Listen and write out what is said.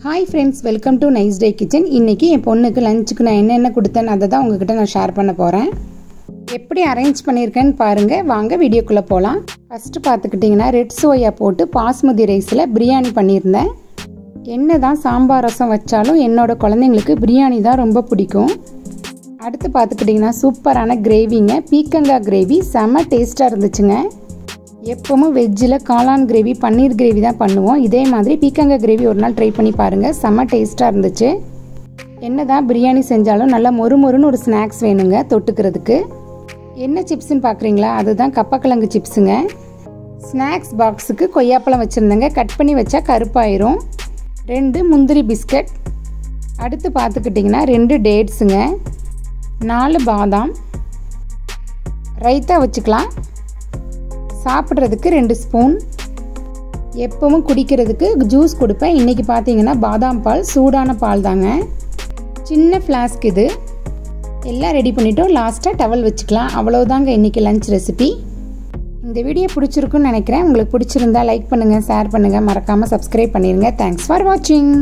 Hi friends, welcome to Nicedaykitchen. இன்னைக்கு என் பொண்ணுக்கு லஞ்சுக்கு நான் என்னென்ன கொடுத்தேன் அதை தான் உங்ககிட்ட நான் ஷேர் பண்ண போகிறேன். எப்படி அரேஞ்ச் பண்ணியிருக்கேன்னு பாருங்கள். வாங்க வீடியோக்குள்ளே போகலாம். ஃபஸ்ட்டு பார்த்துக்கிட்டிங்கன்னா ரெட் சோயா போட்டு பாஸ்மதி ரைஸில் பிரியாணி பண்ணியிருந்தேன். என்ன தான் சாம்பார் ரசம் வச்சாலும் என்னோடய குழந்தைங்களுக்கு பிரியாணி தான் ரொம்ப பிடிக்கும். அடுத்து பார்த்துக்கிட்டிங்கன்னா சூப்பரான கிரேவிங்க, பீக்கங்காய் கிரேவி செம்ம டேஸ்ட்டாக இருந்துச்சுங்க. எப்பவும் வெஜ்ஜில் காளான் கிரேவி, பன்னீர் கிரேவி தான் பண்ணுவோம். இதே மாதிரி பீக்கங்காய் கிரேவி ஒரு நாள் ட்ரை பண்ணி பாருங்கள், செம்ம டேஸ்ட்டாக இருந்துச்சு. என்ன தான் பிரியாணி செஞ்சாலும் நல்லா மொறுமொறுன்னு ஒரு ஸ்நாக்ஸ் வேணுங்க தொட்டுக்கிறதுக்கு. என்ன சிப்ஸ்ன்னு பார்க்குறீங்களா? அதுதான் கப்பக்கிழங்கு சிப்ஸுங்க. ஸ்நாக்ஸ் பாக்ஸுக்கு கொய்யாப்பழம் வச்சுருந்தேங்க, கட் பண்ணி வச்சா கருப்பாயிரும். 2 முந்திரி பிஸ்கட். அடுத்து பார்த்துக்கிட்டிங்கன்னா 2 டேட்ஸுங்க, 4 பாதாம். ரைத்தா வச்சுக்கலாம். சாப்பிட்றதுக்கு 2 ஸ்பூன். எப்பவும் குடிக்கிறதுக்கு ஜூஸ் கொடுப்பேன். இன்றைக்கி பார்த்தீங்கன்னா பாதாம் பால், சூடான பால் தாங்க. சின்ன ஃப்ளாஸ்க் இது. எல்லாம் ரெடி பண்ணிவிட்டோம். லாஸ்ட்டாக டவல் வச்சுக்கலாம். அவ்வளோதாங்க இன்றைக்கி லஞ்ச் ரெசிபி. இந்த வீடியோ பிடிச்சிருக்குன்னு நினைக்கிறேன். உங்களுக்கு பிடிச்சிருந்தா லைக் பண்ணுங்கள், ஷேர் பண்ணுங்கள், மறக்காமல் சப்ஸ்கிரைப் பண்ணிடுங்க. தேங்க்ஸ் ஃபார் வாட்சிங்.